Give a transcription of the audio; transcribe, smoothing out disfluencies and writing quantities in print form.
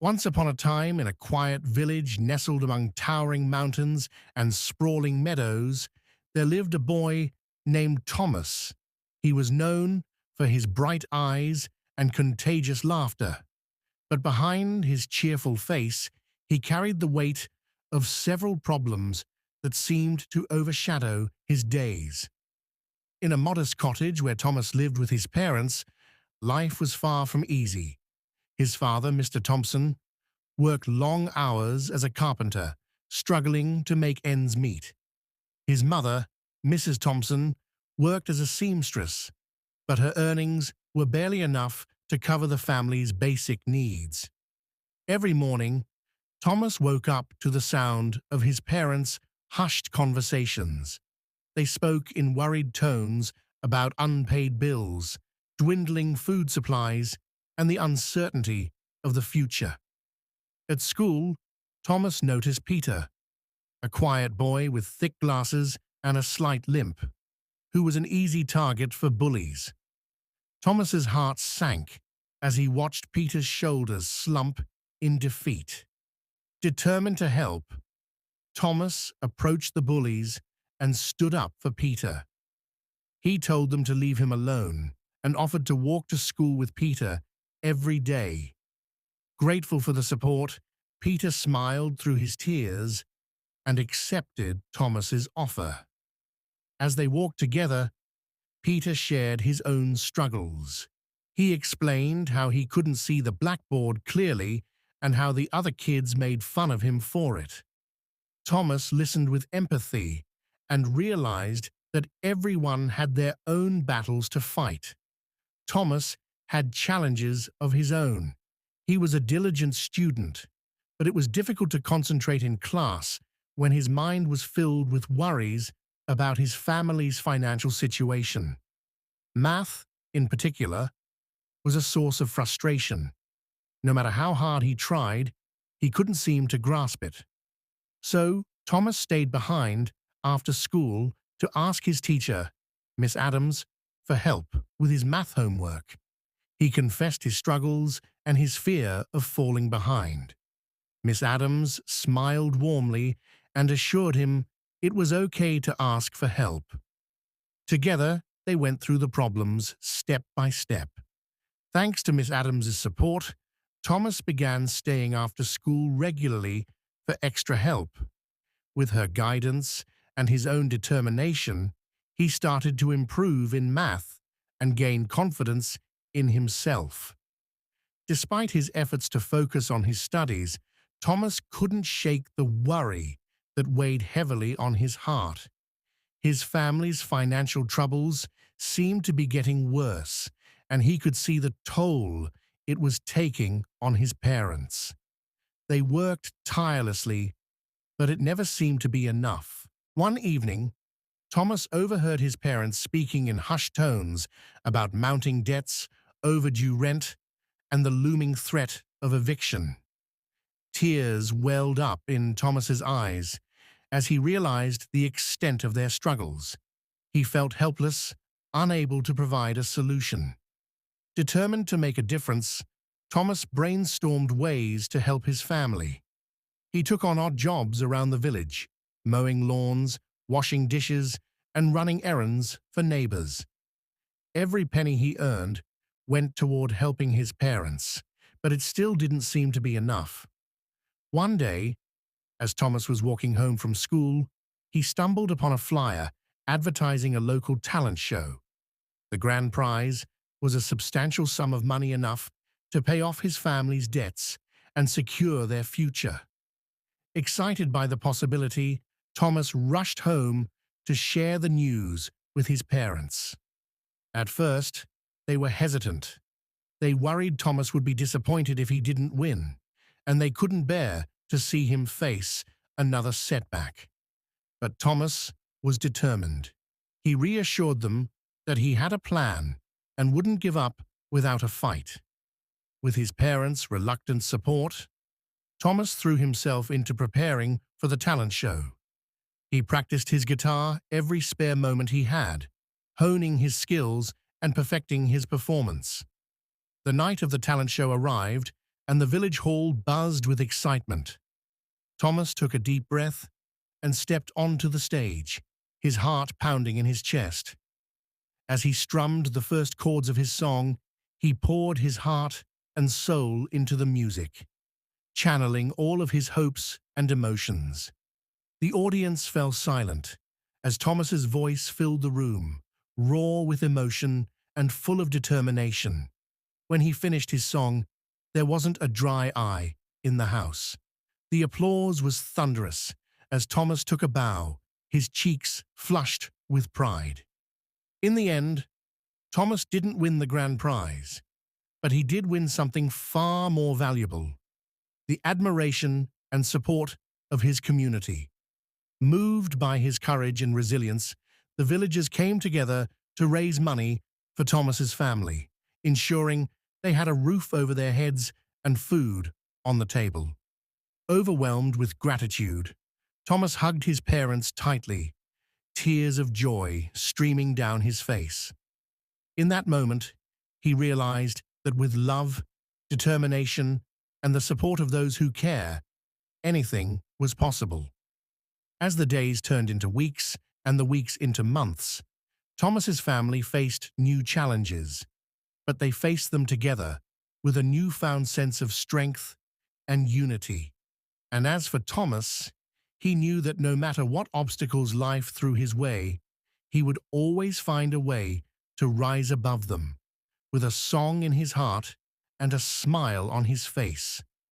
Once upon a time, in a quiet village nestled among towering mountains and sprawling meadows, there lived a boy named Thomas. He was known for his bright eyes and contagious laughter, but behind his cheerful face, he carried the weight of several problems that seemed to overshadow his days. In a modest cottage where Thomas lived with his parents, life was far from easy. His father, Mr. Thompson, worked long hours as a carpenter, struggling to make ends meet. His mother, Mrs. Thompson, worked as a seamstress, but her earnings were barely enough to cover the family's basic needs. Every morning, Thomas woke up to the sound of his parents' hushed conversations. They spoke in worried tones about unpaid bills, dwindling food supplies, and the uncertainty of the future. At school, Thomas noticed Peter, a quiet boy with thick glasses and a slight limp, who was an easy target for bullies. Thomas's heart sank as he watched Peter's shoulders slump in defeat. Determined to help, Thomas approached the bullies and stood up for Peter. He told them to leave him alone and offered to walk to school with Peter every day. Grateful for the support, Peter smiled through his tears and accepted Thomas's offer. As they walked together, Peter shared his own struggles. He explained how he couldn't see the blackboard clearly and how the other kids made fun of him for it. Thomas listened with empathy and realized that everyone had their own battles to fight. Thomas had challenges of his own. He was a diligent student, but it was difficult to concentrate in class when his mind was filled with worries about his family's financial situation. Math, in particular, was a source of frustration. No matter how hard he tried, he couldn't seem to grasp it. So, Thomas stayed behind after school to ask his teacher, Miss Adams, for help with his math homework. He confessed his struggles and his fear of falling behind. Miss Adams smiled warmly and assured him it was okay to ask for help. Together, they went through the problems step by step. Thanks to Miss Adams's support, Thomas began staying after school regularly for extra help. With her guidance and his own determination, he started to improve in math and gain confidence in himself. Despite his efforts to focus on his studies, Thomas couldn't shake the worry that weighed heavily on his heart. His family's financial troubles seemed to be getting worse, and he could see the toll it was taking on his parents. They worked tirelessly, but it never seemed to be enough. One evening, Thomas overheard his parents speaking in hushed tones about mounting debts, overdue rent, and the looming threat of eviction. Tears welled up in Thomas's eyes as he realized the extent of their struggles. He felt helpless, unable to provide a solution. Determined to make a difference, Thomas brainstormed ways to help his family. He took on odd jobs around the village, mowing lawns, washing dishes, and running errands for neighbors. Every penny he earned went toward helping his parents, but it still didn't seem to be enough. One day, as Thomas was walking home from school, he stumbled upon a flyer advertising a local talent show. The grand prize was a substantial sum of money, enough to pay off his family's debts and secure their future. Excited by the possibility, Thomas rushed home to share the news with his parents. At first, they were hesitant. They worried Thomas would be disappointed if he didn't win, and they couldn't bear to see him face another setback. But Thomas was determined. He reassured them that he had a plan and wouldn't give up without a fight. With his parents' reluctant support, Thomas threw himself into preparing for the talent show. He practiced his guitar every spare moment he had, honing his skills and perfecting his performance. The night of the talent show arrived, and the village hall buzzed with excitement. Thomas took a deep breath and stepped onto the stage, his heart pounding in his chest. As he strummed the first chords of his song, he poured his heart and soul into the music, channeling all of his hopes and emotions. The audience fell silent as Thomas's voice filled the room, raw with emotion and full of determination. When he finished his song, there wasn't a dry eye in the house. The applause was thunderous as Thomas took a bow, his cheeks flushed with pride. In the end, Thomas didn't win the grand prize, but he did win something far more valuable: the admiration and support of his community. Moved by his courage and resilience, the villagers came together to raise money for Thomas's family, ensuring they had a roof over their heads and food on the table. Overwhelmed with gratitude, Thomas hugged his parents tightly, tears of joy streaming down his face. In that moment, he realized that with love, determination, and the support of those who care, anything was possible. As the days turned into weeks and the weeks into months, Thomas's family faced new challenges, but they faced them together with a newfound sense of strength and unity. And as for Thomas, he knew that no matter what obstacles life threw his way, he would always find a way to rise above them, with a song in his heart and a smile on his face.